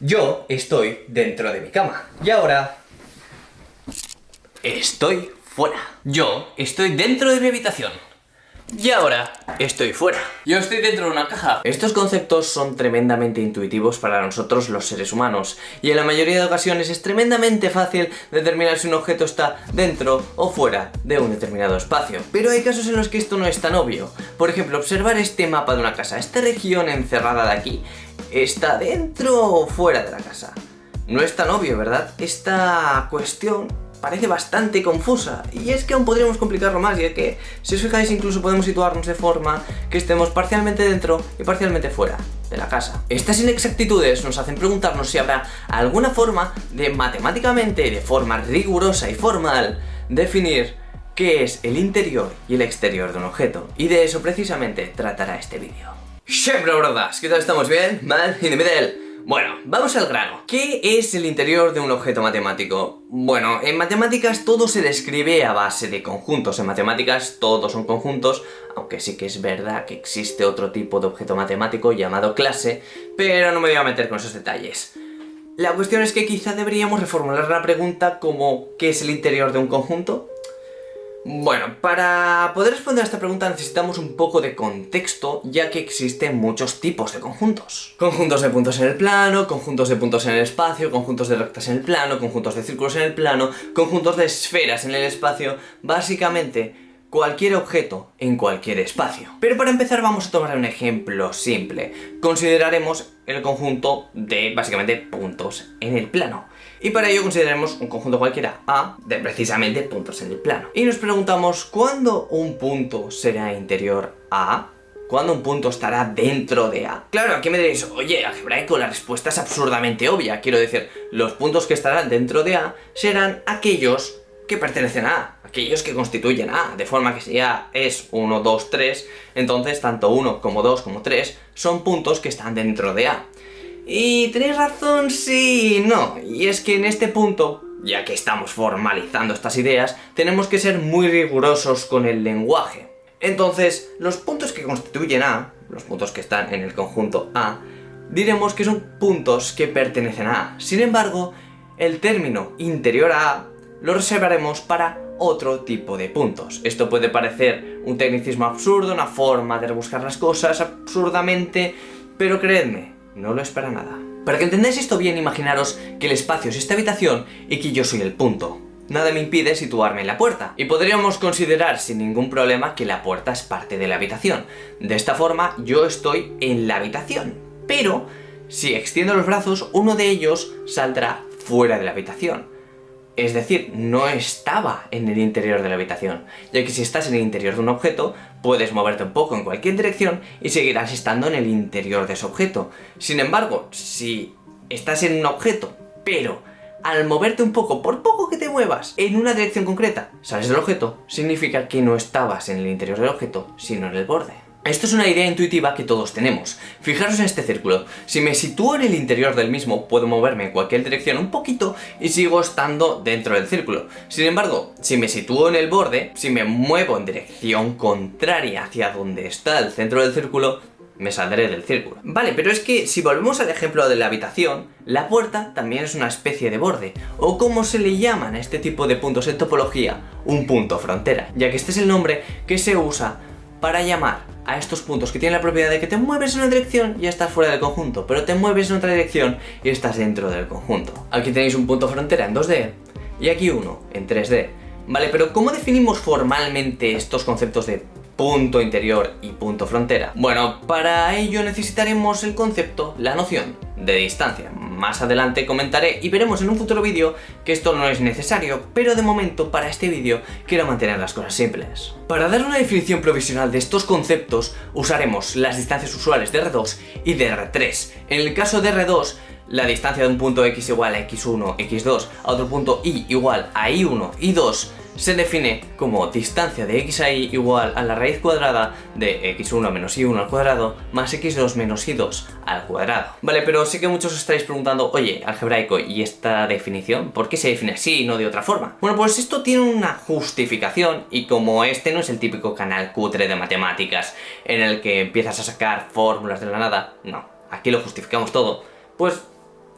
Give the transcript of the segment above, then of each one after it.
Yo estoy dentro de mi cama. Y ahora estoy fuera. Yo estoy dentro de mi habitación. Y ahora estoy fuera. Yo estoy dentro de una caja. Estos conceptos son tremendamente intuitivos para nosotros los seres humanos. Y en la mayoría de ocasiones es tremendamente fácil determinar si un objeto está dentro o fuera de un determinado espacio. Pero hay casos en los que esto no es tan obvio. Por ejemplo, observar este mapa de una casa. Esta región encerrada de aquí, ¿está dentro o fuera de la casa? No es tan obvio, ¿verdad? Esta cuestión parece bastante confusa, y es que aún podríamos complicarlo más, y es que, si os fijáis, incluso podemos situarnos de forma que estemos parcialmente dentro y parcialmente fuera de la casa. Estas inexactitudes nos hacen preguntarnos si habrá alguna forma de matemáticamente, de forma rigurosa y formal, definir qué es el interior y el exterior de un objeto, y de eso precisamente tratará este vídeo. Siempre brodas, ¿qué tal? ¿Estamos bien? ¿Mal? ¿In the middle? Bueno, vamos al grano. ¿Qué es el interior de un objeto matemático? Bueno, en matemáticas todo se describe a base de conjuntos. En matemáticas todos son conjuntos, aunque sí que es verdad que existe otro tipo de objeto matemático llamado clase, pero no me voy a meter con esos detalles. La cuestión es que quizá deberíamos reformular la pregunta como ¿qué es el interior de un conjunto? Bueno, para poder responder a esta pregunta necesitamos un poco de contexto, ya que existen muchos tipos de conjuntos. Conjuntos de puntos en el plano, conjuntos de puntos en el espacio, conjuntos de rectas en el plano, conjuntos de círculos en el plano, conjuntos de esferas en el espacio, básicamente cualquier objeto en cualquier espacio. Pero para empezar vamos a tomar un ejemplo simple. Consideraremos el conjunto de, básicamente, puntos en el plano. Y para ello consideraremos un conjunto cualquiera A de precisamente puntos en el plano. Y nos preguntamos ¿cuándo un punto será interior a? ¿Cuándo un punto estará dentro de A? Claro, aquí me diréis, oye, algebraico, la respuesta es absurdamente obvia. Quiero decir, los puntos que estarán dentro de A serán aquellos que pertenecen a A, aquellos que constituyen A, de forma que si A es 1, 2, 3, entonces tanto 1 como 2 como 3 son puntos que están dentro de A. Y tenéis razón, sí y no, y es que en este punto, ya que estamos formalizando estas ideas, tenemos que ser muy rigurosos con el lenguaje. Entonces, los puntos que constituyen A, los puntos que están en el conjunto A, diremos que son puntos que pertenecen a A. Sin embargo, el término interior a A lo reservaremos para otro tipo de puntos. Esto puede parecer un tecnicismo absurdo, una forma de rebuscar las cosas absurdamente, pero creedme, no lo es para nada. Para que entendáis esto bien, imaginaros que el espacio es esta habitación y que yo soy el punto. Nada me impide situarme en la puerta, y podríamos considerar sin ningún problema que la puerta es parte de la habitación. De esta forma, yo estoy en la habitación. Pero, si extiendo los brazos, uno de ellos saldrá fuera de la habitación. Es decir, no estaba en el interior de la habitación, ya que si estás en el interior de un objeto, puedes moverte un poco en cualquier dirección y seguirás estando en el interior de ese objeto. Sin embargo, si estás en un objeto, pero al moverte un poco, por poco que te muevas, en una dirección concreta, sales del objeto, significa que no estabas en el interior del objeto, sino en el borde. Esto es una idea intuitiva que todos tenemos. Fijaros en este círculo. Si me sitúo en el interior del mismo, puedo moverme en cualquier dirección un poquito y sigo estando dentro del círculo. Sin embargo, si me sitúo en el borde, si me muevo en dirección contraria hacia donde está el centro del círculo, me saldré del círculo. Vale, pero es que si volvemos al ejemplo de la habitación, la puerta también es una especie de borde, o como se le llaman a este tipo de puntos en topología, un punto frontera, ya que este es el nombre que se usa para llamar a estos puntos que tienen la propiedad de que te mueves en una dirección y estás fuera del conjunto, pero te mueves en otra dirección y estás dentro del conjunto. Aquí tenéis un punto frontera en 2D y aquí uno en 3D. Vale, pero ¿cómo definimos formalmente estos conceptos de punto interior y punto frontera? Bueno, para ello necesitaremos el concepto, la noción de distancia. Más adelante comentaré y veremos en un futuro vídeo que esto no es necesario, pero de momento para este vídeo quiero mantener las cosas simples. Para dar una definición provisional de estos conceptos usaremos las distancias usuales de R2 y de R3. En el caso de R2, la distancia de un punto X igual a X1, X2 a otro punto Y igual a Y1, Y2 se define como distancia de X a Y igual a la raíz cuadrada de X1 menos Y1 al cuadrado más X2 menos Y2 al cuadrado. Vale, pero sé que muchos os estaréis preguntando, oye, algebraico, ¿y esta definición? ¿Por qué se define así y no de otra forma? Bueno, pues esto tiene una justificación, y como este no es el típico canal cutre de matemáticas en el que empiezas a sacar fórmulas de la nada, no, aquí lo justificamos todo, pues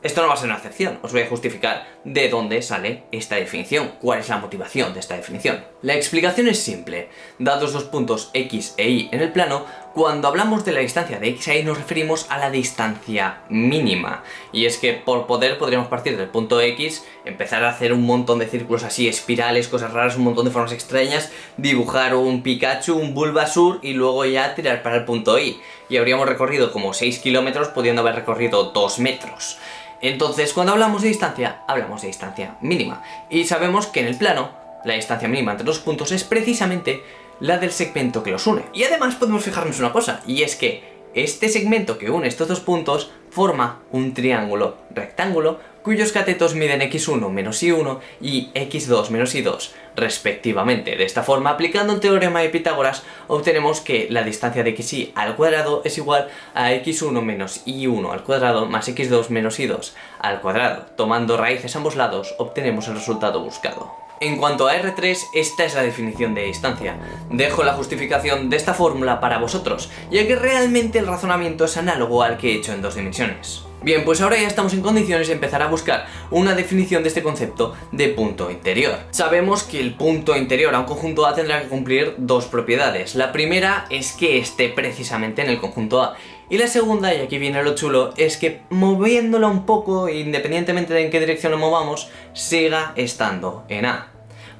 esto no va a ser una excepción, os voy a justificar de dónde sale esta definición, cuál es la motivación de esta definición. La explicación es simple. Dados los puntos X e Y en el plano, cuando hablamos de la distancia de X a Y nos referimos a la distancia mínima. Y es que por poder podríamos partir del punto X, empezar a hacer un montón de círculos así, espirales, cosas raras, un montón de formas extrañas, dibujar un Pikachu, un Bulbasaur y luego ya tirar para el punto Y. Y habríamos recorrido como 6 kilómetros pudiendo haber recorrido 2 metros. Entonces, cuando hablamos de distancia mínima. Y sabemos que en el plano, la distancia mínima entre dos puntos es precisamente la del segmento que los une. Y además podemos fijarnos una cosa, y es que este segmento que une estos dos puntos forma un triángulo rectángulo cuyos catetos miden x1 menos y1 y x2 menos y2 respectivamente. De esta forma, aplicando un teorema de Pitágoras, obtenemos que la distancia de xy al cuadrado es igual a x1 menos y1 al cuadrado más x2 menos y2 al cuadrado. Tomando raíces a ambos lados, obtenemos el resultado buscado. En cuanto a R3, esta es la definición de distancia. Dejo la justificación de esta fórmula para vosotros, ya que realmente el razonamiento es análogo al que he hecho en 2 dimensiones. Bien, pues ahora ya estamos en condiciones de empezar a buscar una definición de este concepto de punto interior. Sabemos que el punto interior a un conjunto A tendrá que cumplir dos propiedades. La primera es que esté precisamente en el conjunto A. Y la segunda, y aquí viene lo chulo, es que moviéndolo un poco, independientemente de en qué dirección lo movamos, siga estando en A.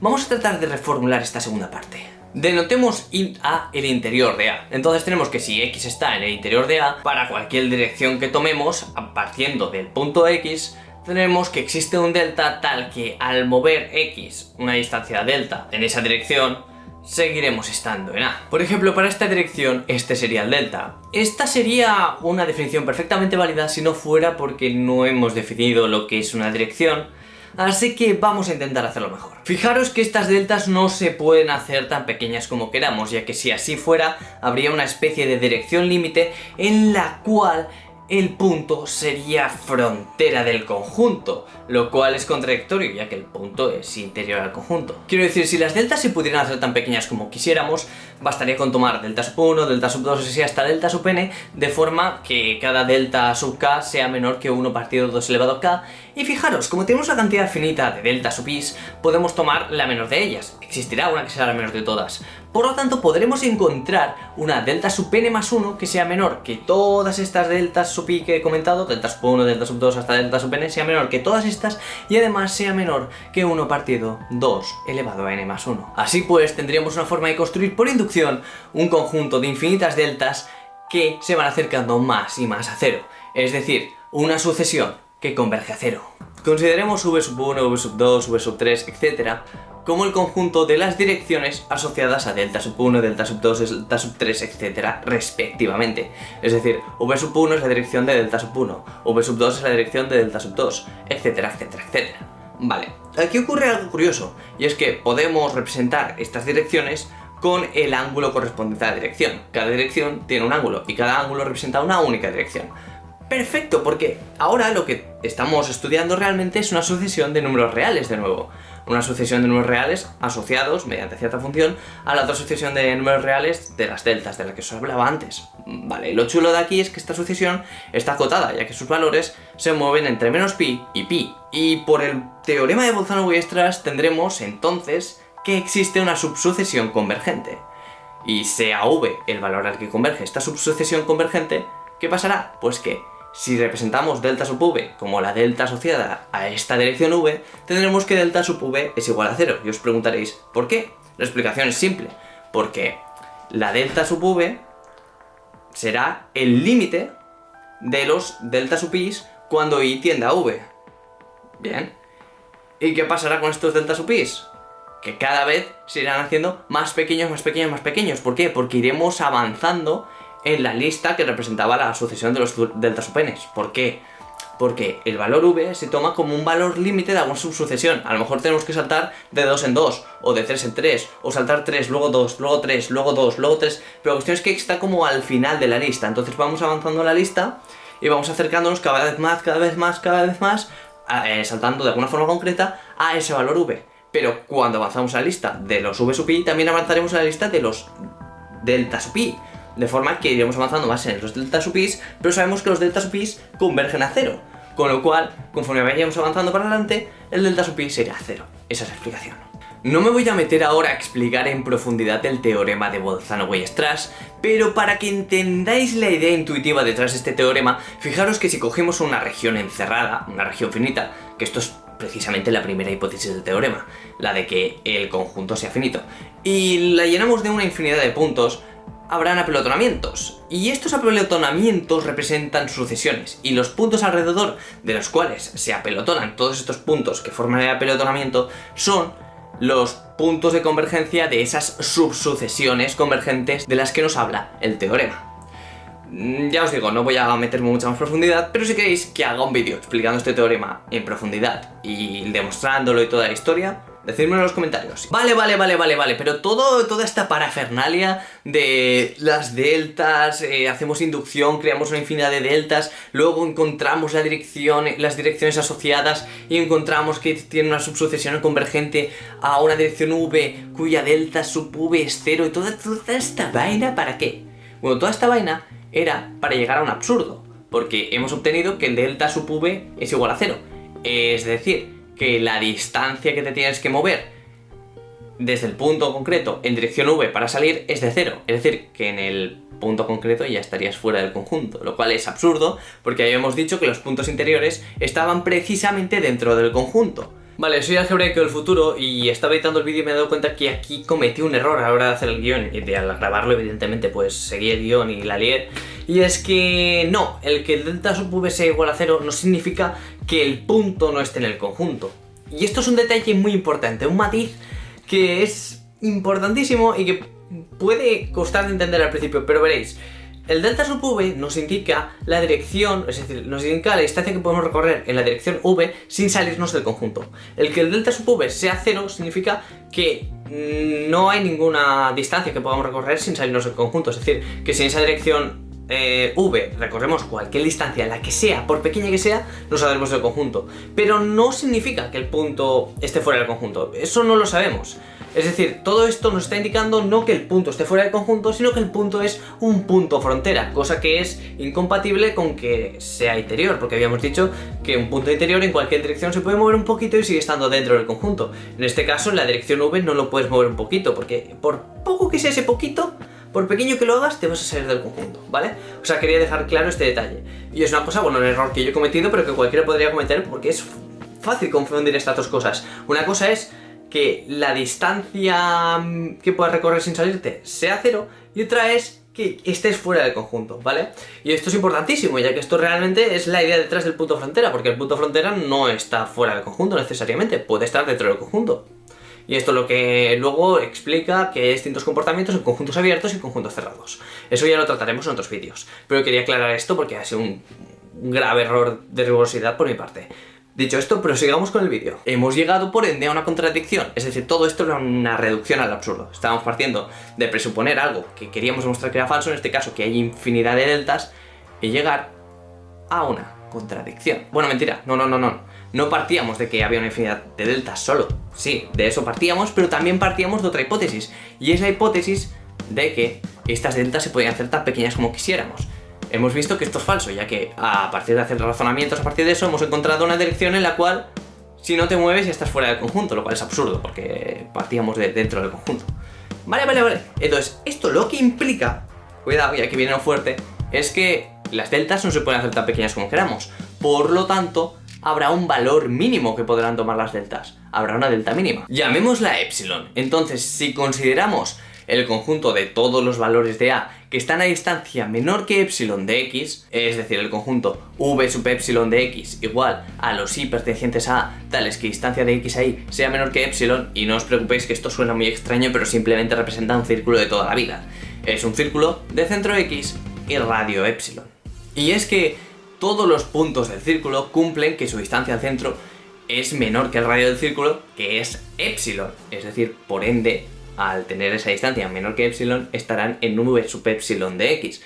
Vamos a tratar de reformular esta segunda parte. Denotemos int A el interior de A. Entonces tenemos que si X está en el interior de A, para cualquier dirección que tomemos, partiendo del punto X, tenemos que existe un delta tal que al mover X una distancia delta en esa dirección, seguiremos estando en A. Por ejemplo, para esta dirección, este sería el delta. Esta sería una definición perfectamente válida si no fuera porque no hemos definido lo que es una dirección. Así que vamos a intentar hacerlo mejor. Fijaros que estas deltas no se pueden hacer tan pequeñas como queramos, ya que si así fuera, habría una especie de dirección límite en la cual el punto sería frontera del conjunto, lo cual es contradictorio, ya que el punto es interior al conjunto. Quiero decir, si las deltas se pudieran hacer tan pequeñas como quisiéramos, bastaría con tomar delta sub 1, delta sub 2, así hasta delta sub n, de forma que cada delta sub k sea menor que 1 partido 2 elevado a k. Y fijaros, como tenemos una cantidad finita de delta sub is, podemos tomar la menor de ellas. Existirá una que será la menor de todas. Por lo tanto, podremos encontrar una delta sub n más 1 que sea menor que todas estas deltas sub i que he comentado, delta sub 1, delta sub 2 hasta delta sub n, sea menor que todas estas y además sea menor que 1 partido 2 elevado a n más 1. Así pues, tendríamos una forma de construir por inducción un conjunto de infinitas deltas que se van acercando más y más a cero. Es decir, una sucesión que converge a cero. Consideremos v sub 1, v sub 2, v sub 3, etc. como el conjunto de las direcciones asociadas a delta sub 1, delta sub 2, delta sub 3, etc. respectivamente. Es decir, v sub 1 es la dirección de delta sub 1, v sub 2 es la dirección de delta sub 2, etcétera, etcétera, etcétera. Vale, aquí ocurre algo curioso, y es que podemos representar estas direcciones con el ángulo correspondiente a la dirección. Cada dirección tiene un ángulo, y cada ángulo representa una única dirección. Perfecto, porque ahora lo que estamos estudiando realmente es una sucesión de números reales de nuevo. Una sucesión de números reales asociados, mediante cierta función, a la otra sucesión de números reales de las deltas, de la que os hablaba antes. Vale, y lo chulo de aquí es que esta sucesión está acotada, ya que sus valores se mueven entre menos pi y pi. Y por el teorema de Bolzano-Weierstrass tendremos entonces que existe una subsucesión convergente. Y sea v el valor al que converge esta subsucesión convergente, ¿qué pasará? Pues que si representamos delta sub v como la delta asociada a esta dirección v, tendremos que delta sub v es igual a 0. Y os preguntaréis, ¿por qué? La explicación es simple, porque la delta sub v será el límite de los delta sub i's cuando i tiende a v. Bien. ¿Y qué pasará con estos delta sub i's? Que cada vez se irán haciendo más pequeños, más pequeños, más pequeños. ¿Por qué? Porque iremos avanzando en la lista que representaba la sucesión de los delta sub n. ¿Por qué? Porque el valor v se toma como un valor límite de alguna subsucesión. A lo mejor tenemos que saltar de 2 en 2, o de 3 en 3, o saltar 3, luego 2, luego 3, luego 2, luego 3. Pero la cuestión es que está como al final de la lista. Entonces vamos avanzando en la lista y vamos acercándonos cada vez más, cada vez más, cada vez más, saltando de alguna forma concreta a ese valor v. Pero cuando avanzamos a la lista de los v sub i, también avanzaremos a la lista de los delta sub i. De forma que iremos avanzando más en los delta sub i's, pero sabemos que los delta sub i's convergen a 0. con lo cual, conforme vayamos avanzando para adelante, el delta sub pi será 0. Esa es la explicación. No me voy a meter ahora a explicar en profundidad el teorema de Bolzano-Weierstrass, pero para que entendáis la idea intuitiva detrás de este teorema, fijaros que si cogemos una región encerrada, una región finita, que esto es precisamente la primera hipótesis del teorema, la de que el conjunto sea finito, y la llenamos de una infinidad de puntos, habrán apelotonamientos, y estos apelotonamientos representan sucesiones, y los puntos alrededor de los cuales se apelotonan todos estos puntos que forman el apelotonamiento son los puntos de convergencia de esas subsucesiones convergentes de las que nos habla el teorema. Ya os digo, no voy a meterme mucha más profundidad, pero si queréis que haga un vídeo explicando este teorema en profundidad y demostrándolo y toda la historia, decídmelo en los comentarios. Vale, pero toda esta parafernalia de las deltas, hacemos inducción, creamos una infinidad de deltas, luego encontramos las direcciones asociadas y encontramos que tiene una subsucesión convergente a una dirección v cuya delta sub v es 0 y toda esta vaina, ¿para qué? Bueno, toda esta vaina era para llegar a un absurdo, porque hemos obtenido que el delta sub v es igual a 0, es decir, que la distancia que te tienes que mover desde el punto concreto en dirección v para salir es de 0, es decir, que en el punto concreto ya estarías fuera del conjunto, lo cual es absurdo porque habíamos dicho que los puntos interiores estaban precisamente dentro del conjunto. Vale, soy algebraico del futuro y estaba editando el vídeo y me he dado cuenta que aquí cometí un error a la hora de hacer el guión, y de al grabarlo evidentemente pues seguí el guión y la lié, y es que no, el que el delta sub v sea igual a 0 no significa que el punto no esté en el conjunto. Y esto es un detalle muy importante, un matiz que es importantísimo y que puede costar de entender al principio, pero veréis. El delta sub v nos indica la dirección, es decir, nos indica la distancia que podemos recorrer en la dirección v sin salirnos del conjunto. El que el delta sub v sea 0 significa que no hay ninguna distancia que podamos recorrer sin salirnos del conjunto, es decir, que si en esa dirección v recorremos cualquier distancia, la que sea, por pequeña que sea, nos saldremos del conjunto. Pero no significa que el punto esté fuera del conjunto, eso no lo sabemos. Es decir, todo esto nos está indicando no que el punto esté fuera del conjunto, sino que el punto es un punto frontera, cosa que es incompatible con que sea interior, porque habíamos dicho que un punto interior en cualquier dirección se puede mover un poquito y sigue estando dentro del conjunto. En este caso, en la dirección v no lo puedes mover un poquito, porque por poco que sea ese poquito, por pequeño que lo hagas, te vas a salir del conjunto, ¿vale? O sea, quería dejar claro este detalle. Y es una cosa, bueno, un error que yo he cometido, pero que cualquiera podría cometer porque es fácil confundir estas dos cosas. Una cosa es que la distancia que puedas recorrer sin salirte sea 0, y otra es que estés fuera del conjunto, ¿vale? Y esto es importantísimo, ya que esto realmente es la idea detrás del punto frontera, porque el punto frontera no está fuera del conjunto necesariamente, puede estar dentro del conjunto. Y esto es lo que luego explica que hay distintos comportamientos en conjuntos abiertos y conjuntos cerrados. Eso ya lo trataremos en otros vídeos, pero quería aclarar esto porque ha sido un grave error de rigurosidad por mi parte. Dicho esto, prosigamos con el vídeo. Hemos llegado por ende a una contradicción, es decir, todo esto era una reducción al absurdo. Estábamos partiendo de presuponer algo que queríamos demostrar que era falso, en este caso que hay infinidad de deltas, y llegar a una contradicción. Bueno, mentira, no partíamos de que había una infinidad de deltas solo. Sí, de eso partíamos, pero también partíamos de otra hipótesis, y es la hipótesis de que estas deltas se podían hacer tan pequeñas como quisiéramos. Hemos visto que esto es falso, ya que a partir de hacer razonamientos a partir de eso hemos encontrado una dirección en la cual si no te mueves ya estás fuera del conjunto, lo cual es absurdo porque partíamos de dentro del conjunto. Vale. Entonces, esto lo que implica, cuidado, ya que viene lo fuerte, es que las deltas no se pueden hacer tan pequeñas como queramos. Por lo tanto, habrá un valor mínimo que podrán tomar las deltas. Habrá una delta mínima. Llamémosla epsilon. Entonces, si consideramos el conjunto de todos los valores de A que están a distancia menor que epsilon de x, es decir, el conjunto v sub epsilon de x igual a los y pertenecientes a A, tales que distancia de x a y sea menor que epsilon, y no os preocupéis que esto suena muy extraño, pero simplemente representa un círculo de toda la vida. Es un círculo de centro x y radio epsilon. Y es que todos los puntos del círculo cumplen que su distancia al centro es menor que el radio del círculo, que es epsilon, es decir, por ende, al tener esa distancia menor que epsilon, estarán en v sub epsilon de x.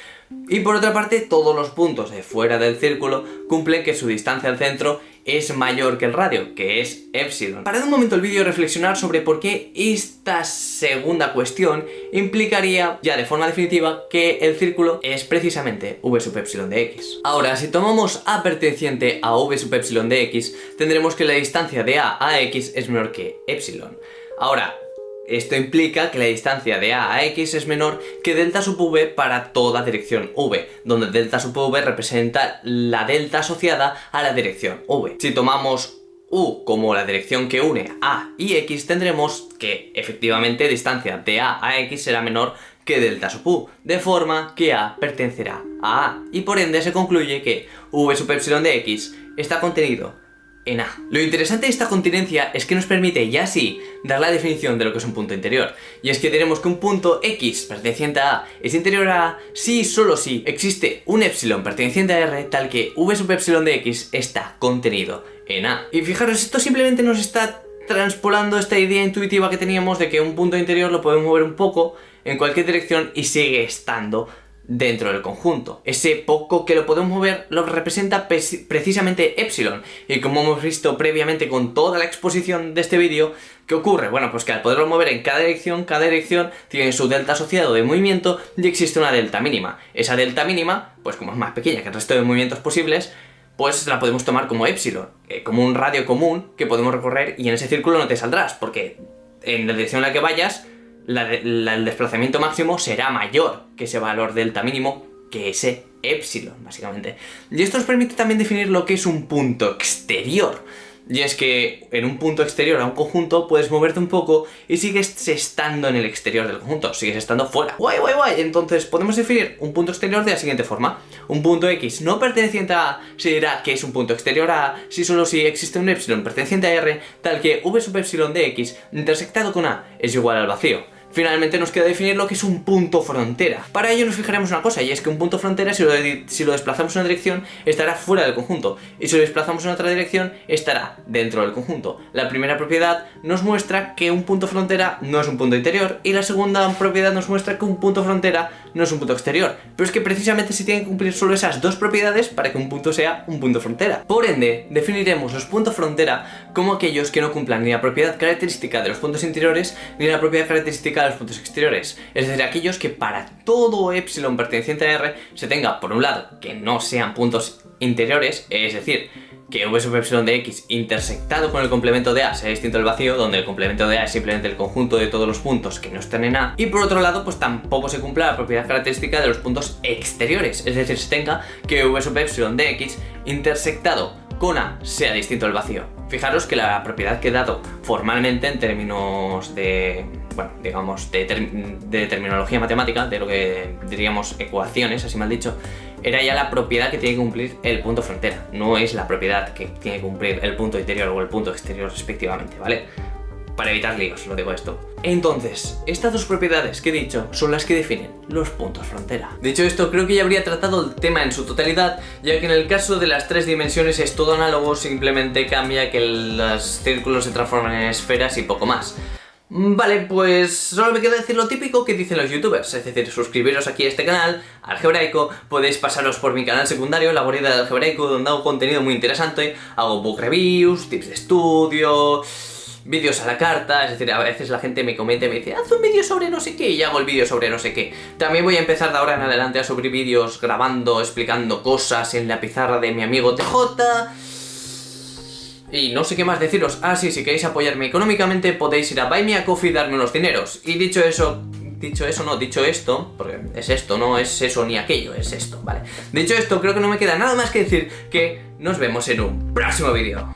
Y por otra parte, todos los puntos de fuera del círculo cumplen que su distancia al centro es mayor que el radio, que es epsilon. Parad un momento el vídeo y reflexionar sobre por qué esta segunda cuestión implicaría ya de forma definitiva que el círculo es precisamente v sub epsilon de x. Ahora, si tomamos a perteneciente a v sub epsilon de x, tendremos que la distancia de a x es menor que epsilon. Ahora, esto implica que la distancia de a x es menor que delta sub v para toda dirección v, donde delta sub v representa la delta asociada a la dirección v. Si tomamos u como la dirección que une a y x, tendremos que efectivamente distancia de a x será menor que delta sub u, de forma que a pertenecerá a, y por ende se concluye que v sub epsilon de x está contenido en A. Lo interesante de esta continencia es que nos permite ya sí dar la definición de lo que es un punto interior, y es que tenemos que un punto X perteneciente a A es interior a A si y solo si existe un epsilon perteneciente a R tal que v sub epsilon de X está contenido en A. Y fijaros, esto simplemente nos está transpolando esta idea intuitiva que teníamos de que un punto interior lo podemos mover un poco en cualquier dirección y sigue estando dentro del conjunto. Ese poco que lo podemos mover lo representa precisamente epsilon, y como hemos visto previamente con toda la exposición de este vídeo, ¿qué ocurre? Bueno, pues que al poderlo mover en cada dirección tiene su delta asociado de movimiento y existe una delta mínima. Esa delta mínima, pues como es más pequeña que el resto de movimientos posibles, pues la podemos tomar como epsilon, como un radio común que podemos recorrer, y en ese círculo no te saldrás, porque en la dirección en la que vayas el desplazamiento máximo será mayor que ese valor delta mínimo, que ese epsilon, básicamente. Y esto nos permite también definir lo que es un punto exterior. Y es que en un punto exterior a un conjunto puedes moverte un poco y sigues estando en el exterior del conjunto, sigues estando fuera. ¡Guay! Entonces podemos definir un punto exterior de la siguiente forma. Un punto X no perteneciente a A se dirá que es un punto exterior a A si solo si existe un epsilon perteneciente a R tal que v sub epsilon de X intersectado con A es igual al vacío. Finalmente nos queda definir lo que es un punto frontera. Para ello nos fijaremos una cosa, y es que un punto frontera, si lo desplazamos en una dirección, estará fuera del conjunto, y si lo desplazamos en otra dirección, estará dentro del conjunto. La primera propiedad nos muestra que un punto frontera no es un punto interior, y la segunda propiedad nos muestra que un punto frontera no es un punto exterior. Pero es que precisamente se tienen que cumplir solo esas dos propiedades para que un punto sea un punto frontera. Por ende, definiremos los puntos frontera como aquellos que no cumplan ni la propiedad característica de los puntos interiores ni la propiedad característica de los puntos exteriores, es decir, aquellos que para todo epsilon perteneciente a R se tenga, por un lado, que no sean puntos interiores, es decir, que v sub epsilon de X intersectado con el complemento de A sea distinto del vacío, donde el complemento de A es simplemente el conjunto de todos los puntos que no están en A, y por otro lado, pues tampoco se cumpla la propiedad característica de los puntos exteriores, es decir, se tenga que v sub epsilon de X intersectado con A sea distinto del vacío. Fijaros que la propiedad que he dado formalmente en términos de, bueno, digamos, de terminología matemática, de lo que diríamos ecuaciones, así mal dicho, era ya la propiedad que tiene que cumplir el punto frontera, no es la propiedad que tiene que cumplir el punto interior o el punto exterior respectivamente, ¿vale? Para evitar líos, lo digo esto. Entonces, estas dos propiedades que he dicho son las que definen los puntos frontera. Dicho esto, creo que ya habría tratado el tema en su totalidad, ya que en el caso de las tres dimensiones es todo análogo, simplemente cambia que los círculos se transforman en esferas y poco más. Vale, pues solo me queda decir lo típico que dicen los youtubers, es decir, suscribiros aquí a este canal, Algebraico, podéis pasaros por mi canal secundario, La Guarida de Algebraico, donde hago contenido muy interesante, hago book reviews, tips de estudio, vídeos a la carta, es decir, a veces la gente me comenta y me dice haz un vídeo sobre no sé qué y hago el vídeo sobre no sé qué. También voy a empezar de ahora en adelante a subir vídeos grabando, explicando cosas en la pizarra de mi amigo TJ. Y no sé qué más deciros. Ah, sí, si queréis apoyarme económicamente podéis ir a Buy Me a Coffee y darme unos dineros. Y dicho esto, porque es esto, no es eso ni aquello, es esto, ¿vale? Dicho esto, creo que no me queda nada más que decir que nos vemos en un próximo vídeo.